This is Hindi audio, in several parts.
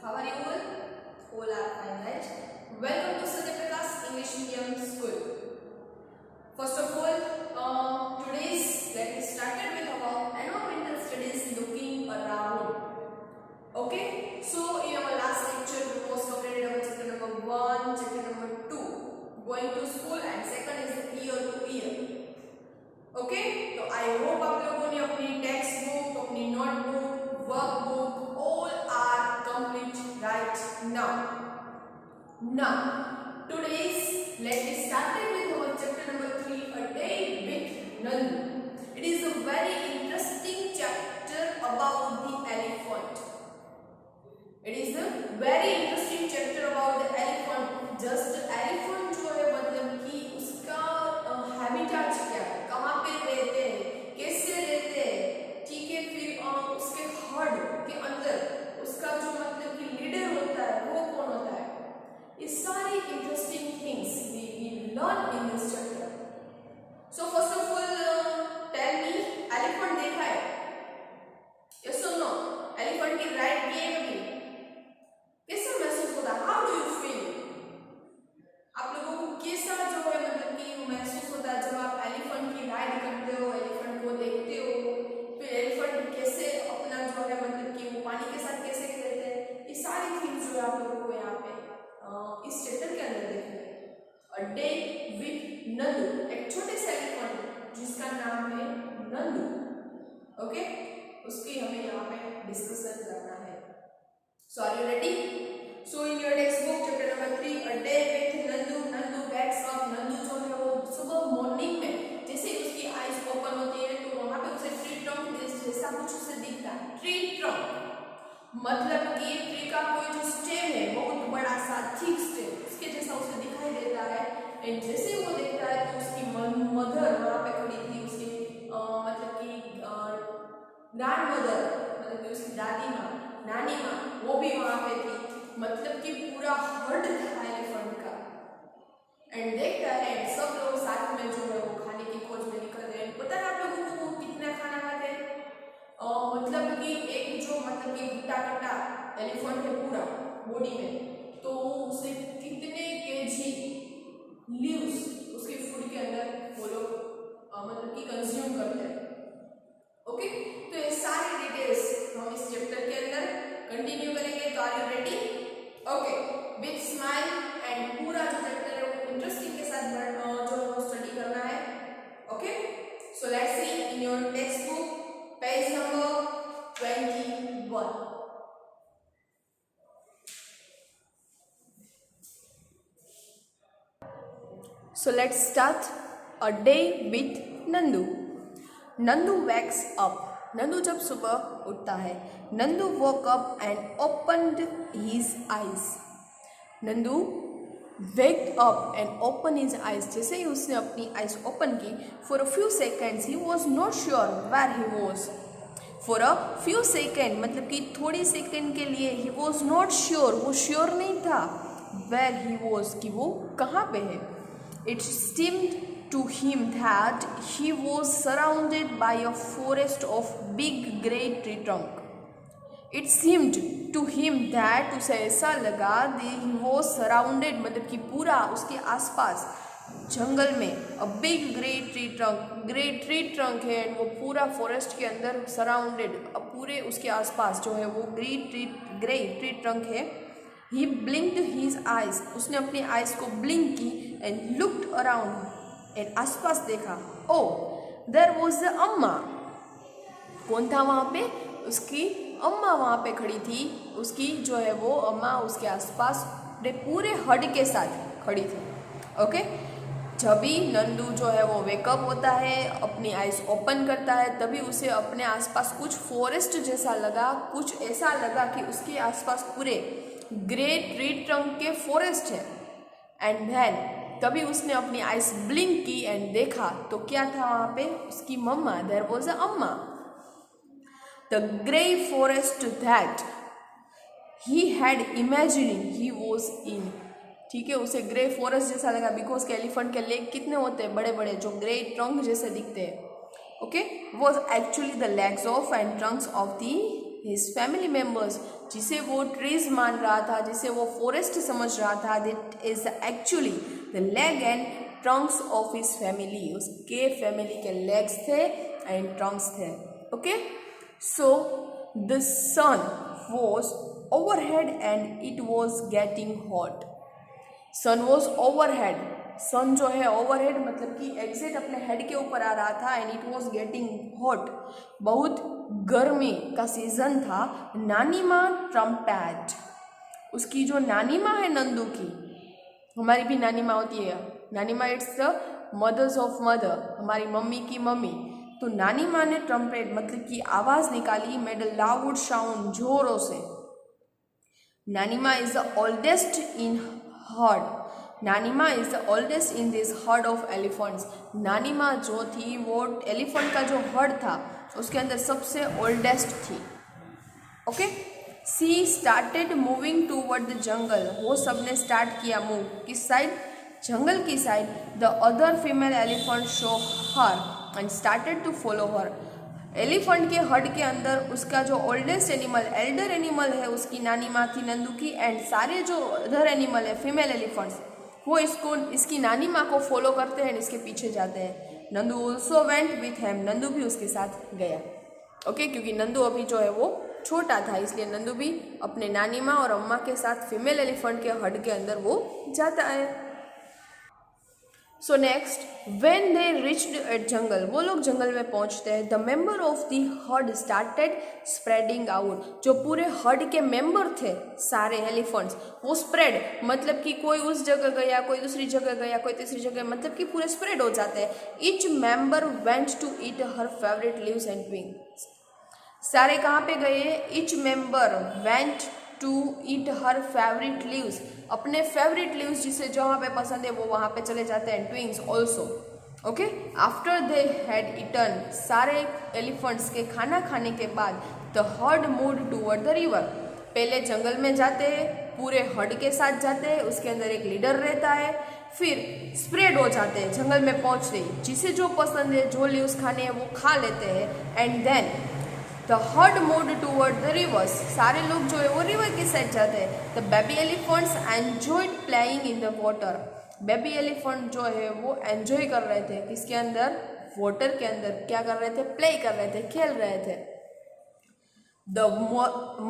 How are you all? All are fine, right? Welcome to Satya Prakash English Medium School. First of all, today's let me started with our environmental studies looking around. Okay, so in our last lecture we was completed our chapter number 1, chapter number 2, going to school, and second is year to year. Okay तो आई होप आप लोगों ने अपनी टेक्स्ट बुक, अपनी notebook, workbook all are complete right now today's let me start with our chapter number 3, a day with Nandu. It is a very interesting chapter about the elephant. It is a very interesting chapter about the elephant. Just elephant जो है मतलब कि उसका हैबिटेट क्या है, कहाँ पे रहते हैं, कैसे रहते हैं, ठीक है, फिर उसके हर्ड के अंदर उसका जो मतलब कि लीडर होता है वो कौन होता है, ये सारी interesting things we learn in this chapter. So first of all tell me, elephant देखा है? Yes or no? elephant की राइड की है कभी? कैसा महसूस होता है? How do you feel? आप लोगों को कैसा जो है मतलब कि महसूस होता है जब आप एलिफेंट की राइड करते हो, एलिफेंट को देखते हो, फिर एलिफेंट कैसे अपना जो है मतलब कि वो पानी के साथ कैसे खेलते हैं, ये सारी थिंग्स जो है आप लोगों को यहाँ पे इस चैप्टर के अंदर देखना है. अ डे विथ नंदू, एक छोटे से एलिफेंट जिसका नाम है नंदू. ओके, उसकी हमें यहाँ पे डिस्कशन करना है. So are you ready? So in your textbook chapter number 3, a day with Nandu. Nandu wakes up. Nandu जो है वो सुबह मॉर्निंग में जैसे ही उसकी आईज ओपन होती है तो वहाँ पे उसे ट्री ट्रंक जैसा कुछ उसे दिखता है. ट्री ट्रंक मतलब कि ट्री का कोई जो स्टेम है बहुत बड़ा सा थिक स्टेम उसके जैसा उसे दिखाई देता है. एंड जैसे ही वो देखता है तो उसकी मदर वहाँ पे खड़ी थी, उसकी मतलब कि ग्रैंड मदर मतलब कि उसकी दादी माँ, नानी माँ, वो भी वहाँ पे थी. मतलब कि पूरा हर्ड था एलिफेंट का. एंड देखता है सब लोग साथ में जो है वो खाने की खोज में निकल रहे हैं. पता है आप लोगों को वो कितना खाना खाते हैं? मतलब कि एक जो मतलब कि घुटा कटा एलिफेंट है पूरा बॉडी में, तो उसे कितने केजी लीव्स उसके फूड के अंदर वो लोग मतलब कि कंज्यूम करते हैं. ओके, तो ये सारी डिटेल्स हम इस चैप्टर के अंदर कंटिन्यू करेंगे. तो are you ready? Okay, with smile and पूरा जो चैप्टर है वो इंटरेस्टिंग के साथ जो है वो स्टडी करना है. Okay, so let's see in your text book page number 21. So let's start. A day with Nandu. Nandu wakes up. Nandu जब सुबह उठता है. Nandu woke up and opened his eyes. Nandu waked up and opened his eyes. जैसे ही उसने अपनी आइज ओपन की, for a few seconds he was not sure where he was. For a few seconds मतलब कि थोड़ी सेकंड के लिए he was not sure, वो श्योर नहीं था where he was, कि वो कहाँ पे है. It seemed to him that he was surrounded by a forest of big grey tree trunk. It seemed to him that उसे ऐसा लगा that he was surrounded मतलब कि पूरा उसके आसपास जंगल में a big grey tree trunk है. वो पूरा फॉरेस्ट के अंदर सराउंडेड, पूरे उसके आसपास जो है वो ग्रे ट्री ट्रंक है. He blinked his eyes. उसने अपनी आइज को ब्लिंक की and looked around. एंड आसपास देखा. ओ देयर वॉज द अम्मा. कौन था वहाँ पे? उसकी अम्मा वहाँ पे खड़ी थी. उसकी जो है वो अम्मा उसके आसपास पूरे हर्ड के साथ खड़ी थी. ओके, जब भी नंदू जो है वो वेकअप होता है, अपनी आइज ओपन करता है, तभी उसे अपने आसपास कुछ फॉरेस्ट जैसा लगा, कुछ ऐसा लगा कि उसके आसपास पूरे ग्रे ट्री ट्रंक के फॉरेस्ट है. एंड देन तभी उसने अपनी आइज ब्लिंक की एंड देखा तो क्या था वहाँ पे? उसकी मम्मा. देयर वॉज अ अम्मा. The grey forest that he had imagining he was in. ठीक है, उसे ग्रे फॉरेस्ट जैसा लगा बिकॉज के एलिफेंट के लेग कितने होते हैं? बड़े बड़े, जो ग्रे ट्रंक जैसे दिखते हैं. Okay, was actually the legs of and Trunks of the his family members, जिसे वो ट्रीज मान रहा था, जिसे वो फॉरेस्ट समझ रहा था, that is actually the leg and trunks of his family. उसके फैमिली के लेग्स थे एंड ट्रंक्स थे. Okay, so the sun was overhead and it was getting hot. Sun was overhead. Sun जो है ओवरहेड मतलब कि एग्जैक्ट अपने हेड के ऊपर आ रहा था. And it was getting hot. बहुत गर्मी का सीजन था. नानी माँ ट्रम्पेट, उसकी जो नानी माँ है नंदू की, हमारी भी नानी माँ होती है. नानी माँ it's the mothers of mother, हमारी मम्मी की मम्मी. तो नानी माँ ने ट्रम्पेट मतलब कि आवाज़ निकाली, मेड अ लाउड साउंड, जोरों से. नानी माँ is the oldest in heard. नानी माँ is the oldest in this heard of elephants. नानी माँ जो थी वो एलिफेंट का जो हर्ड था उसके अंदर सबसे ओल्डेस्ट थी. Okay, she started moving toward the jungle. वो सब ने स्टार्ट किया मूव. किस साइड? जंगल की side. The other female elephant show her and started to follow her. Elephant के हर्ड के अंदर उसका जो ओल्डेस्ट एनिमल, एल्डर एनिमल है, उसकी नानी माँ थी नंदू की. एंड सारे जो अदर एनिमल है, फीमेल एलिफेंट्स, वो इसकी नानी माँ को फॉलो करते हैं, इसके पीछे जाते हैं. नंदू ऑल्सो वेंट विथ हेम. नंदू भी उसके साथ गया. ओके, क्योंकि नंदू अभी जो है वो छोटा था, इसलिए नंदू भी अपने नानी माँ और अम्मा के साथ फीमेल एलिफेंट के हर्ड के अंदर वो जाता है. So next, when they reached at jungle, वो लोग जंगल में पहुंचते हैं. The member of the herd started spreading out. जो पूरे हर्ड के मेंबर थे सारे एलिफेंट्स, वो स्प्रेड मतलब कि कोई उस जगह गया, कोई दूसरी जगह गया, कोई तीसरी जगह, मतलब कि पूरे स्प्रेड हो जाते हैं. Each member went to eat her favourite leaves and twigs. सारे कहाँ पे गए? Each member went to eat her favourite leaves. अपने फेवरेट लीव्स जिसे जहाँ पे पसंद है वो वहाँ पे चले जाते हैं. Twigs also. Okay, after they had eaten, सारे एलिफेंट्स के खाना खाने के बाद, the herd moved toward the river. पहले जंगल में जाते हैं, पूरे हर्ड के साथ जाते हैं, उसके अंदर एक लीडर रहता है. फिर स्प्रेड हो जाते हैं, जंगल में पहुँचते ही जिसे जो पसंद है, जो लीव्स खाने हैं वो खा लेते हैं. And then the herd moved toward the rivers. सारे लोग जो है वो रिवर की साइड जाते हैं. The baby elephants enjoyed playing in the water. Baby elephant जो है वो एंजॉय कर रहे थे. किसके अंदर? वाटर के अंदर. क्या कर रहे थे? प्ले कर रहे थे, खेल रहे थे. The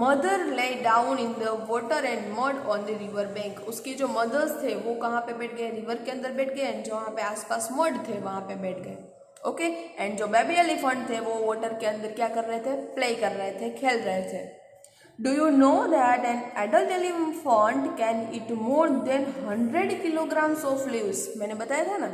mother lay down in the water and mud on the river bank. उसके जो मदर्स थे वो कहाँ पे बैठ गए? रिवर के अंदर बैठ गए. एंड जहाँ पे आसपास मड थे वहाँ पे बैठ गए. ओके, एंड जो बेबी एलिफेंट थे वो वाटर के अंदर क्या कर रहे थे? प्ले कर रहे थे, खेल रहे थे. Do you know that an adult elephant can eat more than 100 kilograms of leaves. मैंने बताया था ना,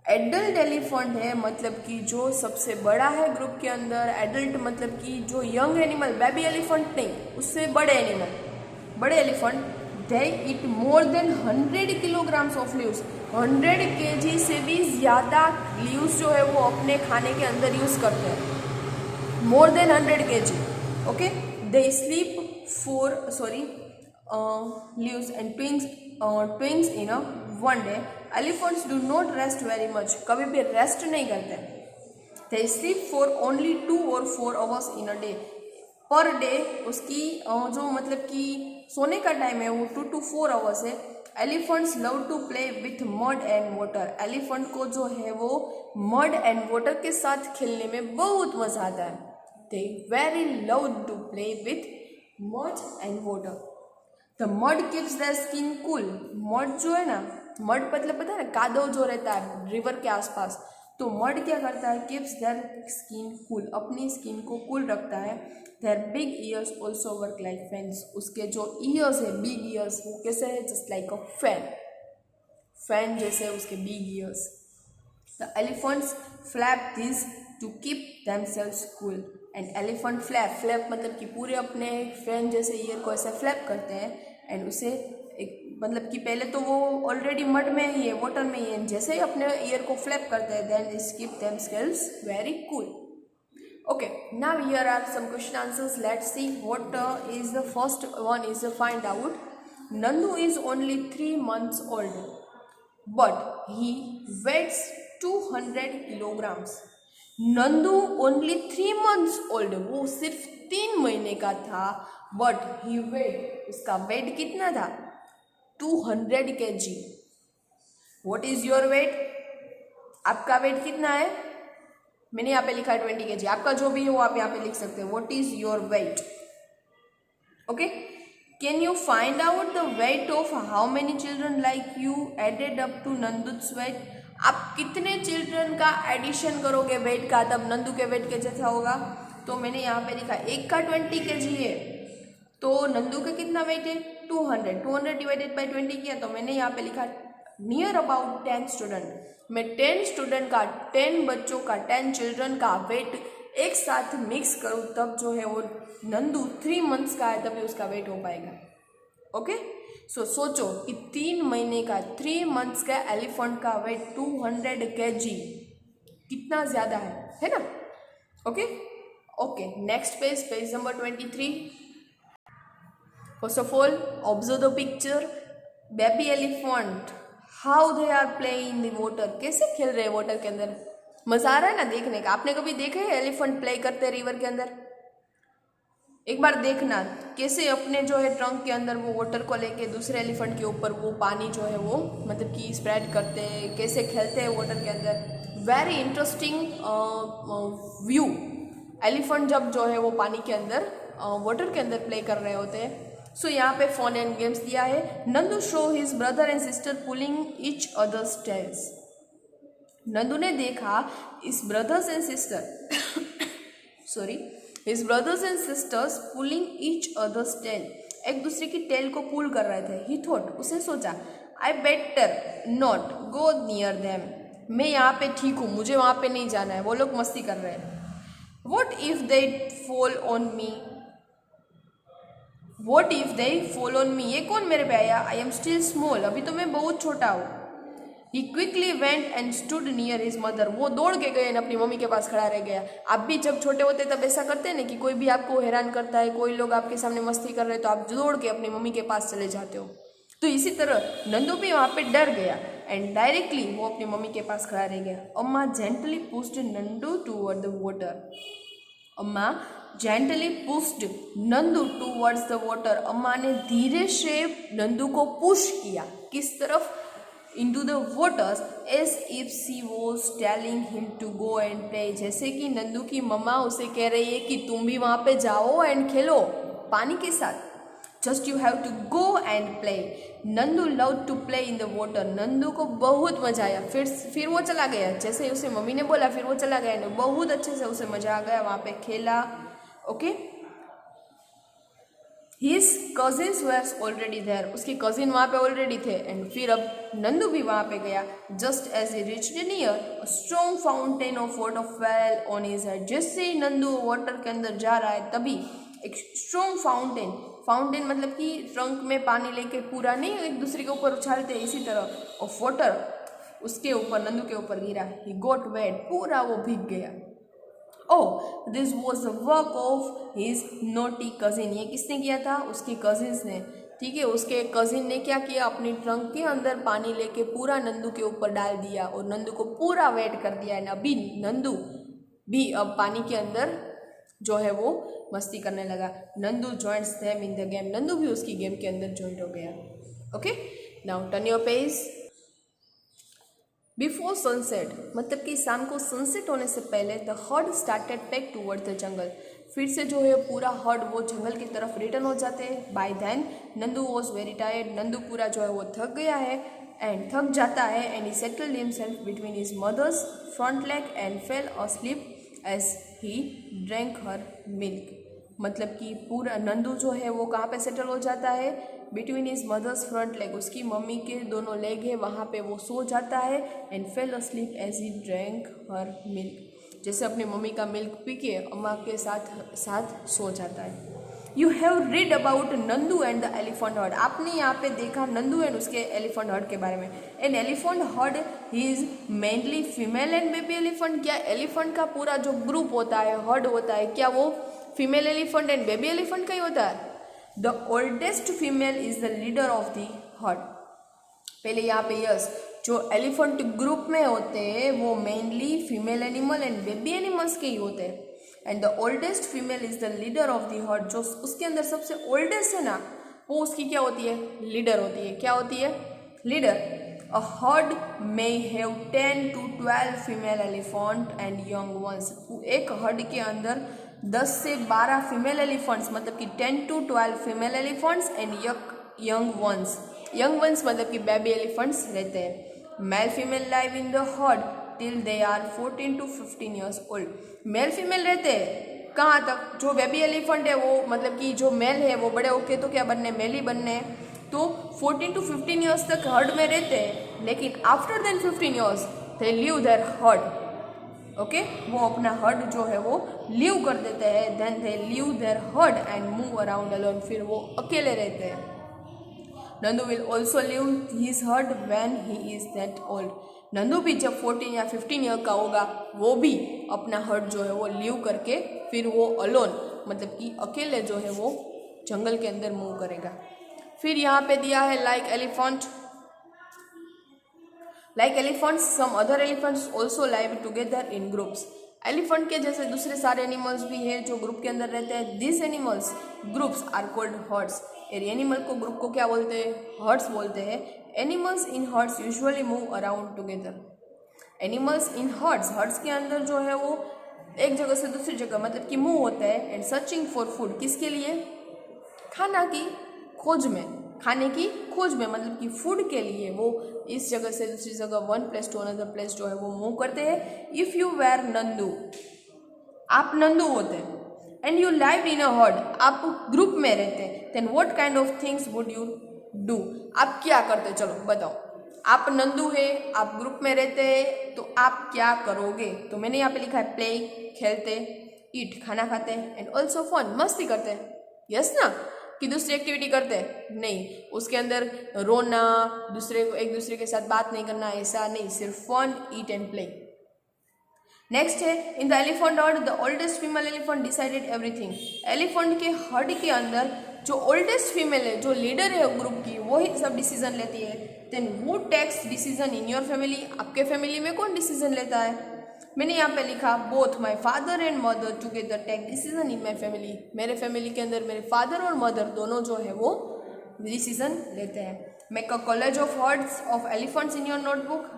एडल्ट एलिफेंट है मतलब कि जो सबसे बड़ा है ग्रुप के अंदर. एडल्ट मतलब कि जो यंग एनिमल, बेबी एलिफेंट नहीं, उससे बड़े एनिमल, बड़े elephant, they eat more than 100 kilograms of leaves. 100 kg से भी ज़्यादा लीव्स जो है वो अपने खाने के अंदर यूज़ करते हैं. More than 100 kg. Okay, they sleep for leaves and twigs in a one day. Elephants do not rest very much. कभी भी रेस्ट नहीं करते. They sleep for only 2 or 4 hours in a day. पर डे उसकी जो मतलब कि सोने का टाइम है वो 2 to 4 hours है. Elephants love to play with mud and water. Elephant को जो है वो मड एंड वाटर के साथ खेलने में बहुत मजा आता है. They very love to play with mud and water. The mud keeps their skin cool. Mud जो है ना, मड मतलब पता है ना, कादव जो रहता है रिवर के आसपास, तो मड क्या करता है? Keeps their skin cool. अपनी स्किन को कूल रखता है. Their big ears also work like fans. उसके जो ईयर्स है, बिग ईयर्स, वो कैसे है? Just like a fan. Fan जैसे उसके big ears. The elephants flap this to keep themselves cool. And elephant flap मतलब कि पूरे अपने फैन जैसे ईयर को ऐसे फ्लैप करते हैं. एंड उसे एक मतलब कि पहले तो वो ऑलरेडी मड में ही है, वाटर में ही है, जैसे ही अपने ईयर को फ्लैप करते हैं, then this keep themselves very cool. Okay, now here are some question answers. Let's see what is the first one is to find out. Nandu is only 3 months old, but he weighs 200 kilograms. Nandu only 3 months old, वो सिर्फ 3 महीने का था, बट ही वेट, उसका वेट कितना था? 200 kg. What is your wait? आपका वेट कितना है? मैंने यहाँ पे लिखा है 20 kg, आपका जो भी है वो आप यहाँ पे लिख सकते हैं. What is your weight? Okay. Can you find out the weight of how many children like you added up to Nandu's weight? आप कितने चिल्ड्रन का एडिशन करोगे वेट का, तब नंदू के वेट के जैसा होगा? तो मैंने यहाँ पे लिखा एक का 20 kg है, तो नंदू का कितना वेट है? 200. 200 डिवाइडेड बाई 20 किया, तो मैंने यहाँ पे लिखा नियर अबाउट 10 स्टूडेंट. मैं 10 स्टूडेंट का, 10 बच्चों का, 10 चिल्ड्रन का वेट एक साथ मिक्स करूँ, तब जो है वो नंदू 3 मंथ्स का है, तभी उसका वेट हो पाएगा. ओके. सो सोचो कि 3 महीने का, 3 मंथ्स का एलिफेंट का वेट 200 kg कितना ज़्यादा है ना? Okay. Okay, next page, page number 23. First of all observe the picture. Baby elephant, how they are playing in the water. कैसे खेल रहे हैं वाटर के अंदर? मजा आ रहा है ना देखने का? आपने कभी देखा है एलिफेंट प्ले करते हैं रिवर के अंदर? एक बार देखना कैसे अपने जो है ट्रंक के अंदर वो वाटर को लेके दूसरे एलिफेंट के ऊपर वो पानी जो है वो मतलब कि स्प्रेड करते हैं, कैसे खेलते हैं वाटर के अंदर. Very interesting view. एलिफेंट जब जो है वो पानी के अंदर वाटर के अंदर प्ले कर रहे होते हैं. सो यहाँ पे फन एंड गेम्स दिया है. Nandu show his brother and sister pulling each others tails. Nandu ने देखा इस brothers and sister sorry his brothers and sisters pulling each others tail. एक दूसरे की टेल को पुल कर रहे थे. ही थॉट, उसे सोचा, I better not go near them. मैं यहाँ पे ठीक हूँ, मुझे वहाँ पे नहीं जाना है, वो लोग मस्ती कर रहे हैं. What if they fall on me. What if they fall on me. ये कौन मेरे पे आया? आई एम स्टिल स्मॉल, अभी तो मैं बहुत छोटा हूँ. He quickly went and stood near his mother. वो दौड़ के गए अपनी मम्मी के पास खड़ा रह गया. आप भी जब छोटे होते तब ऐसा करते हैं ना कि कोई भी आपको हैरान करता है, कोई लोग आपके सामने मस्ती कर रहे हैं, तो आप दौड़ के अपनी मम्मी के पास चले जाते हो. तो इसी तरह नंदू भी वहाँ पे डर गया एंड डायरेक्टली वो अपनी मम्मी के पास खड़ा रह गया. Amma gently pushed Nandu toward the water. Amma gently pushed Nandu towards the water. Amma ने धीरे से नंदू को पुश किया. किस तरफ? into the waters as if she was telling him to go and play. जैसे कि नंदू की मम्मा उसे कह रही है कि तुम भी वहाँ पे जाओ एंड खेलो पानी के साथ. Just you have to go and play. Nandu loved to play in the water. Nandu को बहुत मजा आया. फिर वो चला गया, जैसे उसे मम्मी ने बोला फिर वो चला गया. बहुत अच्छे से उसे मजा आ गया, वहाँ पे खेला. Okay. His cousins were already there. उसके कजिन वहाँ पे ऑलरेडी थे. एंड फिर अब नंदू भी वहाँ पे गया. Just as he reached near, a strong fountain of water fell on his head. जैसे ही नंदू वाटर के अंदर जा रहा है तभी एक स्ट्रॉन्ग फाउंटेन, फाउंटेन मतलब कि ट्रंक में पानी लेके पूरा नहीं एक दूसरे के ऊपर उछालते, इसी तरह ऑफ वाटर उसके ऊपर नंदू के ऊपर गिरा. He got wet. पूरा वो भीग गया. Oh, this was the work of his naughty cousin. ये किसने किया था? उसके कजिन्स ने. ठीक है, उसके कजिन ने क्या किया? अपनी ट्रंक के अंदर पानी लेके पूरा नंदू के ऊपर डाल दिया और नंदू को पूरा वेट कर दिया. अभी नंदू भी अब पानी के अंदर जो है वो मस्ती करने लगा. Nandu joints them in the game. Nandu भी उसकी गेम के अंदर ज्वाइन हो गया. Okay, now turn your page. Before sunset मतलब कि शाम को सनसेट होने से पहले the herd started back toward the जंगल. फिर से जो है पूरा हर्ड वो जंगल की तरफ रिटर्न हो जाते हैं. By then Nandu was very tired. Nandu पूरा जो है वो थक गया है एंड थक जाता है. And he settled himself between his mother's front leg and fell asleep as he drank her milk. मतलब कि पूरा नंदू जो है वो कहाँ पे सेटल हो जाता है? Between his mother's front leg. उसकी मम्मी के दोनों लेग है वहाँ पे वो सो जाता है. And fell asleep as he drank her milk. जैसे अपनी मम्मी का मिल्क पी के अम्मा के साथ साथ सो जाता है. You have read about Nandu and the elephant heard. आपने यहाँ पे देखा नंदू एंड उसके एलिफेंट हर्ड के बारे में. An elephant heard is mainly female and baby elephant. क्या एलिफेंट का पूरा जो ग्रुप होता है, हर्ड होता है, क्या वो female elephant and baby elephant का ही होता है? The oldest female is the leader of the heard. पहले यहाँ पे यस, जो एलिफेंट ग्रुप में होते हैं वो mainly female animal and baby animals के ही होते हैं. And the oldest female is the leader of the heard. जो उसके अंदर सबसे ओल्डेस्ट है ना, वो उसकी क्या होती है, लीडर होती है। क्या होती है, leader. A herd may have 10 to 12 female elephant and young once. एक हर्ड के अंदर 10 से 12 फीमेल एलिफेंट्स, मतलब कि 10 to 12 female elephants and young ones. Young ones मतलब कि बेबी एलिफेंट्स रहते हैं। Male female live in the herd till they are 14 to 15 years old. Male female रहते हैं कहाँ तक, जो बेबी एलिफेंट है वो, मतलब कि जो मेल है वो बड़े होके तो क्या बनने, मेल ही बनने हैं, तो 14 to 15 ईयर्स तक हर्ड में रहते हैं। लेकिन after then 15 years they leave their herd. Okay, वो अपना हर्ड जो है वो लीव कर देते हैं। Then they leave their herd and move around alone. फिर वो अकेले रहते हैं। Nandu will also leave his herd when he is that old. Nandu भी जब 14 या 15 ईयर का होगा, वो भी अपना हर्ड जो है वो लीव करके फिर वो अलोन, मतलब कि अकेले जो है वो जंगल के अंदर मूव करेगा। फिर यहाँ पे दिया है like elephant. Like elephants some other elephants also live together in groups. Elephant के जैसे दूसरे सारे एनिमल्स भी हैं जो ग्रुप के अंदर रहते हैं। This animals groups are called herds. Animal को ग्रुप को क्या बोलते हैं, हर्ड्स बोलते हैं। Animals in herds usually move around together. Animals in herds, herds के अंदर जो है वो एक जगह से दूसरी जगह मतलब कि मूव होता है। एंड सर्चिंग फॉर फूड, किसके लिए, खाना की खोज में, खाने की खोज में, मतलब कि फूड के लिए वो इस जगह से दूसरी जगह, one place to another place जो है वो मूव करते हैं। इफ़ यू वेर नंदू, आप नंदू होते हैं, and you live in a herd, आप ग्रुप में रहते हैं, then what kind of things would you do, आप क्या करते, चलो बताओ। आप नंदू है, आप ग्रुप में रहते हैं, तो आप क्या करोगे। तो मैंने यहाँ पे लिखा है प्ले, खेलते, ईट खाना खाते, एंड ऑल्सो फन मस्ती करते हैं। यस ना, कि दूसरी एक्टिविटी करते हैं नहीं, उसके अंदर रोना, दूसरे को एक दूसरे के साथ बात नहीं करना, ऐसा नहीं, सिर्फ fun, eat and play. Next है in the elephant herd the oldest female elephant decided everything. Elephant के हर्ड के अंदर जो ओल्डेस्ट फीमेल है, जो लीडर है ग्रुप की, वो ही सब डिसीजन लेती है। Then who takes decision in your family, आपके फैमिली में कौन डिसीजन लेता है। मैंने यहाँ पे लिखा both my father and mother together take decision in my family. मेरे फैमिली के अंदर मेरे फादर और मदर दोनों जो है वो डिसीजन लेते हैं। Make a college of hertz of elephants in your notebook.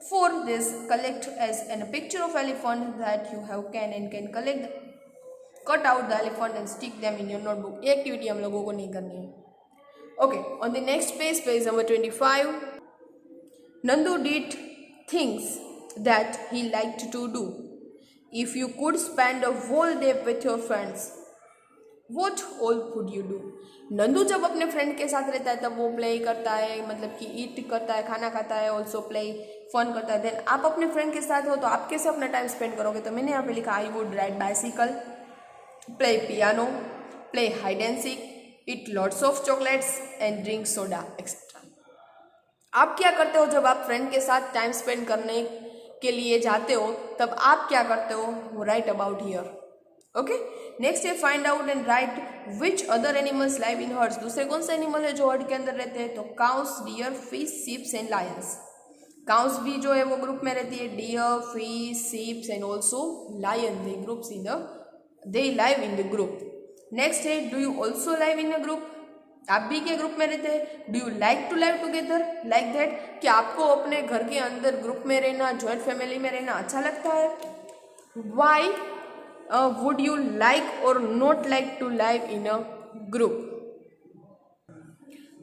For this, collect as a picture of elephant that you have can collect, cut out the elephant and stick them in your notebook. ये एक्टिविटी हम लोगों को नहीं करनी है। Okay, on the next page, page number 25. Nandu did things that he liked to do. If you could spend a whole day with your friends, what all would you do? Nandu जब अपने फ्रेंड के साथ रहता है तब वो प्ले करता है, मतलब कि ईट करता है, खाना खाता है, ऑल्सो प्ले फन करता है। देन आप अपने फ्रेंड के साथ हो तो आप कैसे अपना टाइम स्पेंड करोगे। तो मैंने यहाँ पे लिखा I would ride bicycle, play piano, play hide and seek, eat lots of chocolates and drink soda etcetera. आप क्या करते हो जब आप फ्रेंड के साथ टाइम स्पेंड करने के लिए जाते हो, तब आप क्या करते हो, write about here. Okay, next है find out and write which other animals live in herds. दूसरे कौन से एनिमल है जो हर्ड के अंदर रहते हैं। तो cows, deer, fish, sheeps and lions. Cows भी जो है वो ग्रुप में रहती है। Deer, fish, sheeps and also lion, they groups in the, they live in the group. Next है do you also live in a group, आप भी क्या ग्रुप में रहते हैं। Do you like to live together like that, कि आपको अपने घर के अंदर ग्रुप में रहना, जॉइंट फैमिली में रहना अच्छा लगता है। वाई वुड यू लाइक और not like to live in a group,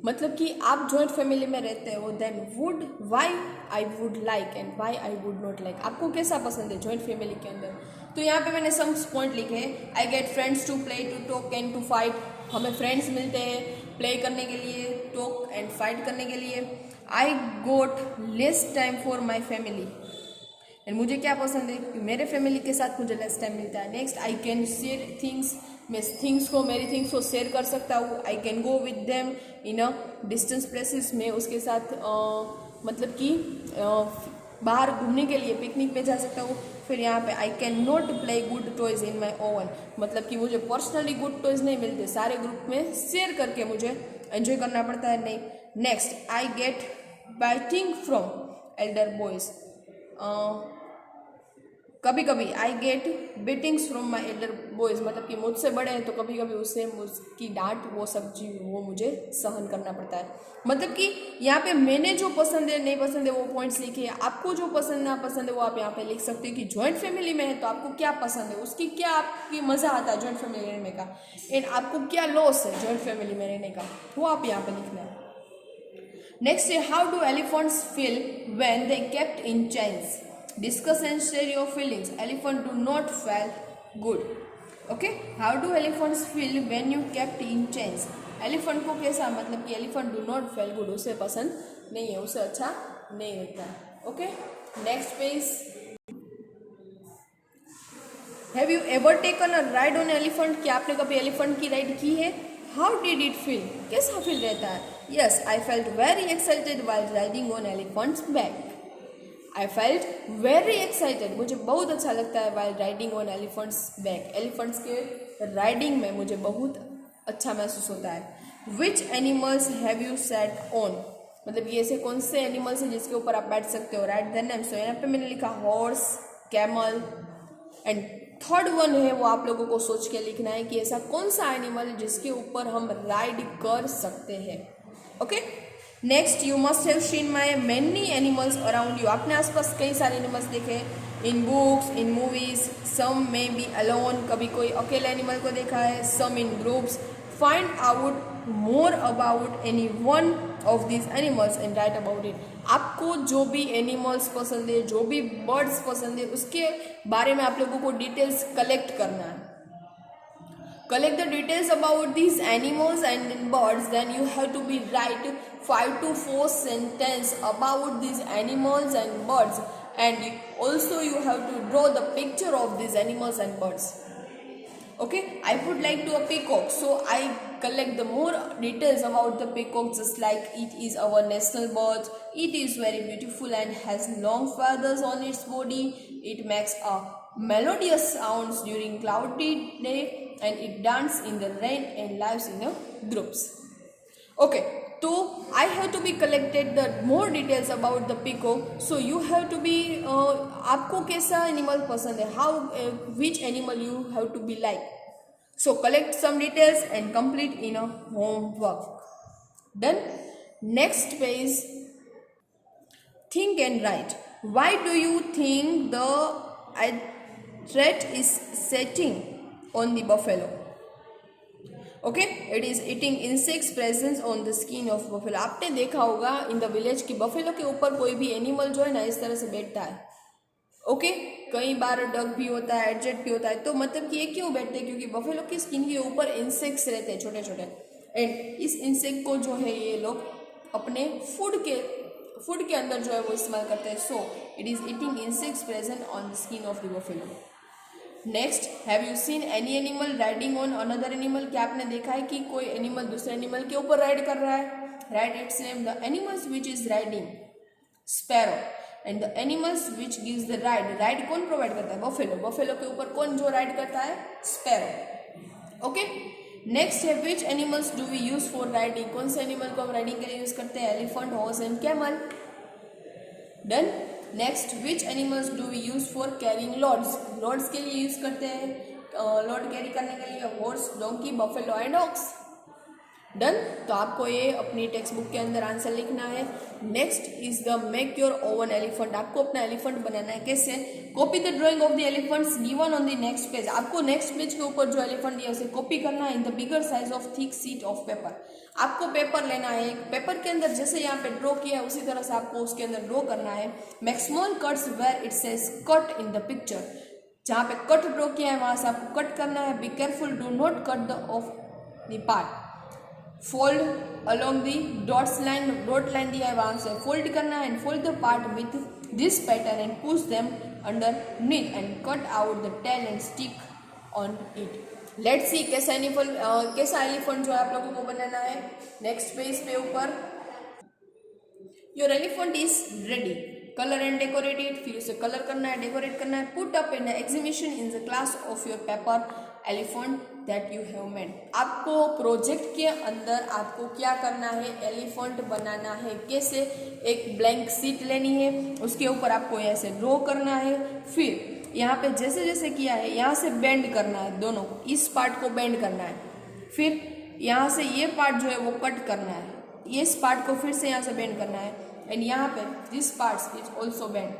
मतलब कि आप जॉइंट फैमिली में रहते हो। Then would, why I would like and why I would not like, आपको कैसा पसंद है जॉइंट फैमिली के अंदर। तो यहाँ पे मैंने सम पॉइंट लिखे हैं। I get friends to play, to talk and to fight, हमें फ्रेंड्स मिलते हैं प्ले करने के लिए, टॉक एंड फाइट करने के लिए। I got less time for my family, and मुझे क्या पसंद है कि मेरे फैमिली के साथ मुझे लेस टाइम मिलता है। Next I can share things, मैं थिंग्स को, मेरी थिंग्स को शेयर कर सकता हूँ। I can go with them in a distance places, मैं उसके साथ मतलब कि बाहर घूमने के लिए पिकनिक पे जा सकता हूँ। फिर यहाँ पे I can not play good toys in my oven, मतलब कि मुझे पर्सनली गुड टॉयज नहीं मिलते, सारे ग्रुप में शेयर करके मुझे एंजॉय करना पड़ता है। नहीं, next I get biting from Elder boys, कभी कभी I get beatings from my elder boys, मतलब कि मुझसे बड़े हैं तो कभी कभी उससे उसकी डांट वो सब चीज वो मुझे सहन करना पड़ता है। मतलब कि यहाँ पे मैंने जो पसंद है नहीं पसंद है वो पॉइंट्स लिखे, आपको जो पसंद ना पसंद है वो आप यहाँ पे लिख सकते हो कि जॉइंट फैमिली में है तो आपको क्या पसंद है, उसकी क्या आपकी मज़ा आता है जॉइंट फैमिली में रहने का, एंड आपको क्या लॉस है जॉइंट फैमिली में रहने का, वो आप यहाँ पे लिखना है। नेक्स्ट है how do elephants feel when they kept in chains, discuss and share your feelings. Elephant do not feel good. Okay, how do elephants feel when you kept in chains? Elephant को कैसा, मतलब कि elephant do not feel good, उसे पसंद नहीं है, उसे अच्छा नहीं लगता है। Okay, next page, have you ever taken a ride on elephant, क्या आपने कभी एलिफेंट की राइड की है? हाउ डिड इट फील, कैसा फील रहता है? Yes, I felt very excited while riding on elephants back. I felt very excited, मुझे बहुत अच्छा लगता है while riding on elephants back, elephants के राइडिंग में मुझे बहुत अच्छा महसूस होता है। Which animals have you set on, मतलब ये ऐसे कौन से एनिमल्स हैं जिसके ऊपर आप बैठ सकते हो, राइट देन नेम। सो यहाँ पे मैंने लिखा horse, camel, and third one है वो आप लोगों को सोच के लिखना है कि ऐसा कौन सा एनिमल है जिसके ऊपर हम राइड कर सकते हैं। Okay, next, you must have seen my many animals around you, आपने आसपास कई सारे एनिमल्स देखे, in books, in movies, some may be alone, कभी कोई अकेले एनिमल को देखा है, some in groups. Find out more about any one of this animals and write about it, आपको जो भी एनिमल्स पसंद है, जो भी बर्ड्स पसंद है, उसके बारे में आप लोगों को डिटेल्स कलेक्ट करना है। Collect the details about these animals and birds, then you have to be write 5 to 4 sentences about these animals and birds, and also you have to draw the picture of these animals and birds. Okay, I would like to a peacock, so I collect the more details about the peacock, just like it is our national bird, it is very beautiful and has long feathers on its body, it makes a melodious sounds during cloudy day, and it dances in the rain and lives in groups. Okay, so I have to be collected the more details about the peacock, so you have to be आपको कैसा एनिमल पसंद है, how which animal you have to be like, so collect some details and complete in a homework. Done. Next page, think and write. Why do you think the threat is setting on the buffalo? Okay, it is eating insects present on the skin of buffalo. आपने देखा होगा इन द विलेज की बफेलो के ऊपर कोई भी एनिमल जो है ना इस तरह से बैठता है। ओके, कई बार डक भी होता है, एडजेट भी होता है, तो मतलब कि ये क्यों बैठते हैं, क्योंकि बफेलो की स्किन के ऊपर इंसेक्ट्स रहते हैं छोटे छोटे, एंड इस इंसेक्ट को जो है ये लोग अपने फूड के अंदर जो है वो इस्तेमाल करते हैं। So it is eating insects present on the skin of the buffalo. Next, have you seen any animal riding on another animal, क्या आपने देखा है कि कोई एनिमल दूसरे एनिमल के ऊपर राइड कर रहा है? Right it's name, the animals which is riding, sparrow, and the animals which gives the ride, ride कौन प्रोवाइड करता है? बफेलो, बफेलो के ऊपर कौन जो राइड करता है? स्पैरो। ओके, नेक्स्ट है which animals do we use for riding, कौन से एनिमल को हम राइडिंग के लिए यूज करते हैं? Elephant, horse and camel. Done. Next, which animals do we use for carrying loads, loads के लिए यूज करते हैं, लोड कैरी करने के लिए horse, donkey, buffalo and ox. Done. तो आपको ये अपनी टेक्स्ट बुक के अंदर आंसर लिखना है। Next is the make your oven elephant, आपको अपना एलिफेंट बनाना है। कैसे? Copy the drying of the elephants given on the next page, आपको नेक्स्ट पेज के ऊपर जो एलिफेंट दिया उसे कॉपी करना है in the bigger size of thick sheet of paper. आपको पेपर लेना है, पेपर के अंदर जैसे यहाँ पे ड्रॉ किया है उसी तरह से आपको उसके अंदर ड्रॉ करना है। Make small cuts where it says cut in the picture, जहाँ पे कट ड्रॉ किया है वहां से आपको कट करना है। Be careful, do not cut the off the part. Fold along the dots line, dot line दिया है वहां से फोल्ड करना है, and fold the part with this pattern and push them underneath and cut out the tail and stick on it. Let's see कैसा एलिफेंट जो है आप लोगों को बनाना है। नेक्स्ट पेज पे ऊपर, your elephant is ready, colour and decorate it, फिर उसे कलर करना है, डेकोरेट करना है। Put up in the exhibition in the class of your paper elephant that you have made, आपको प्रोजेक्ट के अंदर आपको क्या करना है? एलिफेंट बनाना है। कैसे? एक ब्लैंक शीट लेनी है, उसके ऊपर आपको ऐसे ड्रॉ करना है, फिर यहाँ पे जैसे जैसे किया है, यहाँ से बेंड करना है दोनों को, इस पार्ट को बेंड करना है, फिर यहाँ से ये पार्ट जो है वो कट करना है, इस पार्ट को फिर से यहाँ से बेंड करना है, एंड यहाँ पे this part is also bend,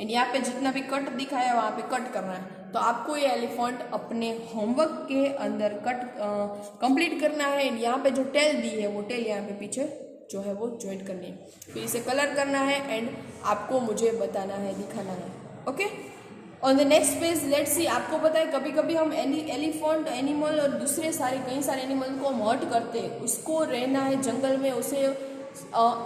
and यहाँ पे जितना भी कट दिखाया है वहाँ पे कट करना है। तो आपको ये एलिफेंट अपने होमवर्क के अंदर कट कंप्लीट करना है, एंड यहाँ पे जो टेल दी है वो टेल यहाँ पे पीछे जो है वो ज्वाइंट करनी है, फिर इसे कलर करना है एंड आपको मुझे बताना है, दिखाना है। Okay, on the next page let's see. आपको पता है कभी कभी हम एलिफेंट एनिमल और दूसरे सारे कई सारे एनिमल को हम हर्ट करते हैं, उसको रहना है जंगल में, उसे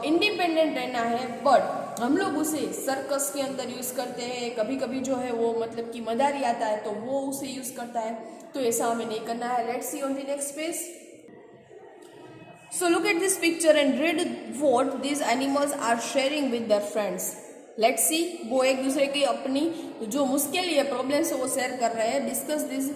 इंडिपेंडेंट रहना है, बट हम लोग उसे सर्कस के अंदर यूज़ करते हैं। कभी कभी जो है वो मतलब कि मदारी आता है तो वो उसे यूज़ करता है, तो ऐसा हमें नहीं करना है। Let's see on the next page. So look at this picture and read what these animals are sharing with their friends. Let's see, वो एक दूसरे की अपनी जो मुश्किल या प्रॉब्लम्स है वो शेयर कर रहे हैं। Discuss this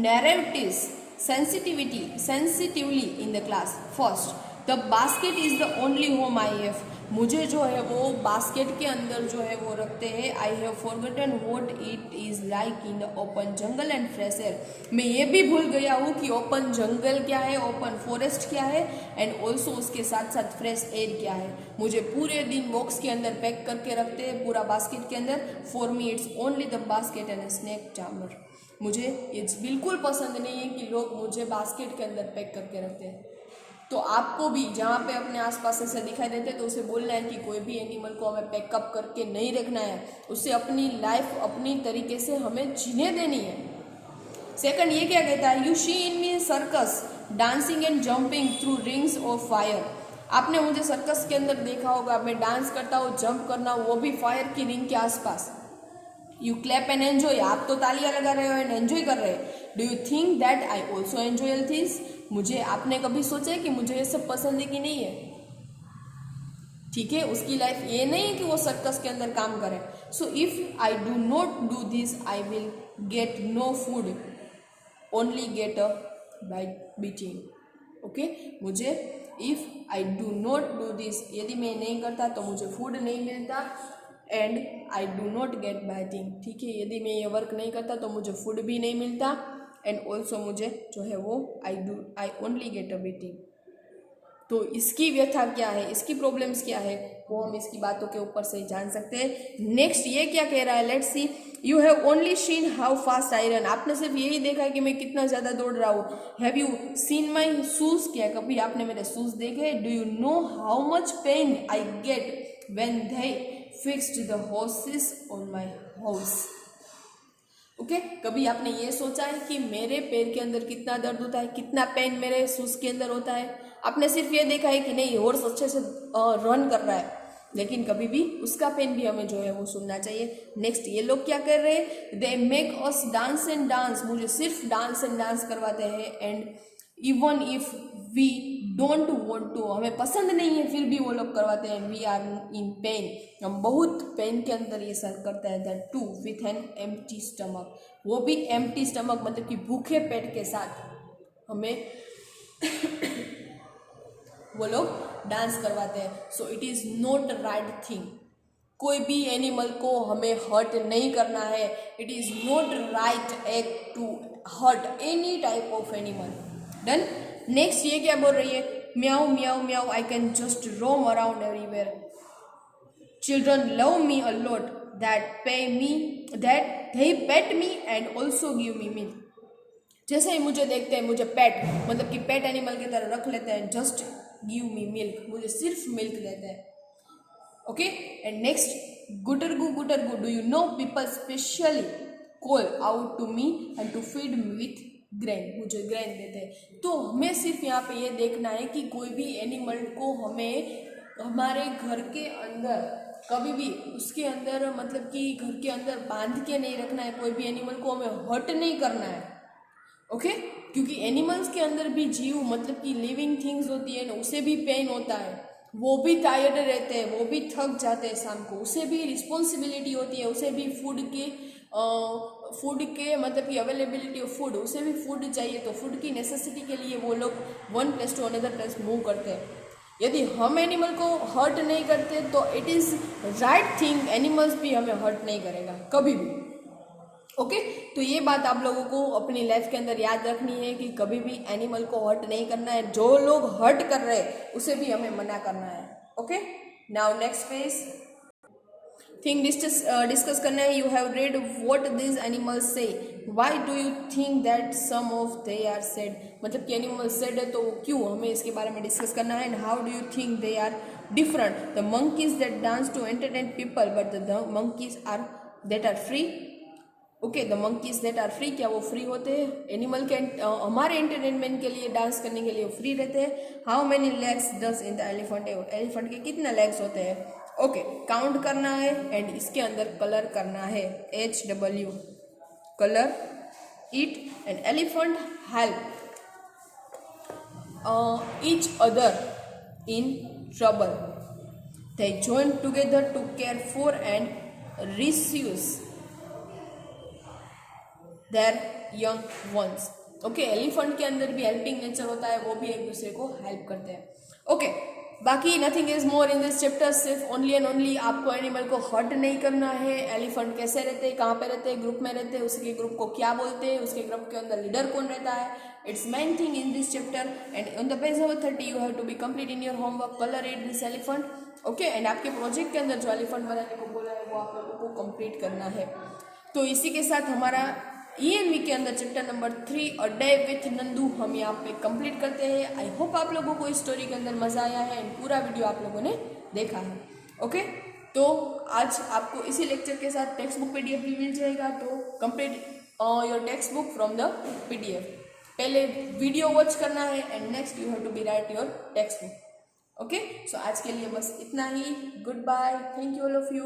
narratives sensitively in the class. First, the basket is the only home I have. मुझे जो है वो बास्केट के अंदर जो है वो रखते हैं। I have forgotten what it is like in the open jungle and fresh air. मैं ये भी भूल गया हूँ कि ओपन जंगल क्या है, ओपन फॉरेस्ट क्या है, एंड ऑल्सो उसके साथ साथ फ्रेश एयर क्या है। मुझे पूरे दिन बॉक्स के अंदर पैक करके रखते हैं, पूरा बास्केट के अंदर। For me it's only the basket and snake charmer. मुझे ये बिल्कुल पसंद नहीं है कि लोग मुझे बास्केट के अंदर पैक करके रखते हैं। तो आपको भी जहाँ पे अपने आसपास ऐसे दिखाई देते हैं तो उसे बोलना है कि कोई भी एनिमल को हमें पैकअप करके नहीं रखना है, उससे अपनी लाइफ अपनी तरीके से हमें जीने देनी है। सेकंड, ये क्या कहता है, you see in me circus dancing and jumping through rings of fire. आपने मुझे सर्कस के अंदर देखा होगा, मैं डांस करता हूँ, जंप करना, वो भी फायर की रिंग के आसपास। यू क्लैप एंड एन्जॉय, आप तो तालियां लगा रहे हो एंड एन्जॉय कर रहे हैं। Do you think that I also enjoy all things, मुझे आपने कभी सोचा है कि मुझे ये सब पसंद है कि नहीं है? ठीक है, उसकी लाइफ ये नहीं है कि वो सर्कस के अंदर काम करे। So if I do not do this I will get no food, only get a beating. Okay, मुझे if I do not do this, यदि मैं नहीं करता तो मुझे फूड नहीं मिलता, and I do not get biting. ठीक है, यदि मैं ये वर्क नहीं करता तो मुझे फूड भी नहीं मिलता, एंड ऑल्सो मुझे जो है वो I only get a beating. तो इसकी व्यथा क्या है, इसकी प्रॉब्लम्स क्या है, वो हम इसकी बातों के ऊपर से जान सकते हैं। नेक्स्ट ये क्या कह रहा है, let's see. You have only seen how fast I run, आपने सिर्फ यही देखा है कि मैं कितना ज़्यादा दौड़ रहा हूँ। Have you seen my shoes, क्या कभी आपने मेरे शूज़ देखे? Do you know how much pain I get when they fixed the horses on my house. Okay, कभी आपने ये सोचा है कि मेरे पैर के अंदर कितना दर्द होता है, कितना पेन मेरे शूज के अंदर होता है? आपने सिर्फ ये देखा है कि नहीं हॉर्स अच्छे से रन कर रहा है, लेकिन कभी भी उसका पेन भी हमें जो है वो सुनना चाहिए। नेक्स्ट, ये लोग क्या कर रहे हैं, they make us dance and dance, मुझे सिर्फ डांस एंड डांस करवाते हैं, and even if we don't want to, हमें पसंद नहीं है फिर भी वो लोग करवाते हैं। वी आर इन पेन, हम बहुत पेन के अंदर ये सर करता है। That too with an empty stomach, वो भी एम्प्टी स्टमक मतलब कि भूखे पेट के साथ हमें वो लोग डांस करवाते हैं। So it is not right thing, कोई भी एनिमल को हमें हर्ट नहीं करना है। It is not right act to hurt any type of animal. Done. Next ये क्या बोल रही है, meow meow meow I can just roam around everywhere, children love me a lot that they pet me and also give me milk। जैसे ही मुझे देखते हैं मुझे पेट मतलब कि पेट एनिमल की तरह रख लेते हैं। जस्ट गिव मी मिल्क, मुझे सिर्फ मिल्क देते हैं। ओके, एंड नेक्स्ट, गुटरगु do you know people specially call out to me and to feed me with grain, मुझे ग्रेन देते हैं। तो हमें सिर्फ यहाँ पे ये देखना है कि कोई भी एनिमल को हमें हमारे घर के अंदर कभी भी उसके अंदर मतलब कि घर के अंदर बांध के नहीं रखना है। कोई भी एनिमल को हमें हर्ट नहीं करना है। ओके, क्योंकि एनिमल्स के अंदर भी जीव मतलब कि लिविंग थिंग्स होती है ना, उसे भी पेन होता है, वो भी टायर्ड रहते हैं, वो भी थक जाते हैं शाम को, उसे भी रिस्पॉन्सिबिलिटी होती है, उसे भी फूड के मतलब कि अवेलेबिलिटी ऑफ फूड, उसे भी फूड चाहिए। तो फूड की नेसेसिटी के लिए वो लोग one place to another place move करते हैं। यदि हम एनिमल को हर्ट नहीं करते तो it is right thing, animals भी हमें हर्ट नहीं करेगा कभी भी। ओके तो ये बात आप लोगों को अपनी लाइफ के अंदर याद रखनी है कि कभी भी एनिमल को हर्ट नहीं करना है, जो लोग हर्ट कर रहे हैं उसे भी हमें मना करना है। Okay now next page thing discuss करना है। You have read what this animals से, why do you think that some of they are said, मतलब कि एनिमल्स सेड है तो क्यों, हमें इसके बारे में डिस्कस करना है। And how do you think they are different, the monkeys that dance to entertain people but the monkeys are that are free. Okay the monkeys that are free, क्या वो फ्री होते हैं, एनिमल के हमारे एंटरटेनमेंट के लिए डांस करने के लिए वो फ्री रहते हैं। How many legs does in the elephant, elephant के कितने लेग्स होते हैं। ओके काउंट करना है एंड इसके अंदर कलर करना है, HW colour it. And elephant help each other in trouble, they join together to care for and rescue there young ones. Okay elephant के अंदर भी हेल्पिंग नेचर होता है, वो भी एक दूसरे को हेल्प करते हैं। ओके बाकी nothing is more in this chapter, सिर्फ ओनली एंड ओनली आपको एनिमल को हर्ट नहीं करना है। एलिफेंट कैसे रहते हैं, कहाँ पे रहते हैं, ग्रुप में रहते हैं, उसके ग्रुप को क्या बोलते हैं, उसके ग्रुप के अंदर लीडर कौन रहता है, it's main thing in this chapter. And on the page number 30 you have to be complete in your homework, colour it this elephant. Okay and आपके प्रोजेक्ट के अंदर जो एलिफेंट बनाने को बोला है वो आप लोगों को कंप्लीट करना है। तो इसी के साथ हमारा ENV के अंदर chapter number 3 a day with Nandu हम यहाँ पे कंप्लीट करते हैं। आई होप आप लोगों को इस स्टोरी के अंदर मजा आया है एंड पूरा वीडियो आप लोगों ने देखा है। ओके तो आज आपको इसी लेक्चर के साथ टेक्स्ट बुक PDF भी मिल जाएगा, तो complete your text book from the PDF। पहले वीडियो वॉच करना है and next you have to be write your text book. Okay so आज के लिए बस इतना ही, good bye, thank you all of you.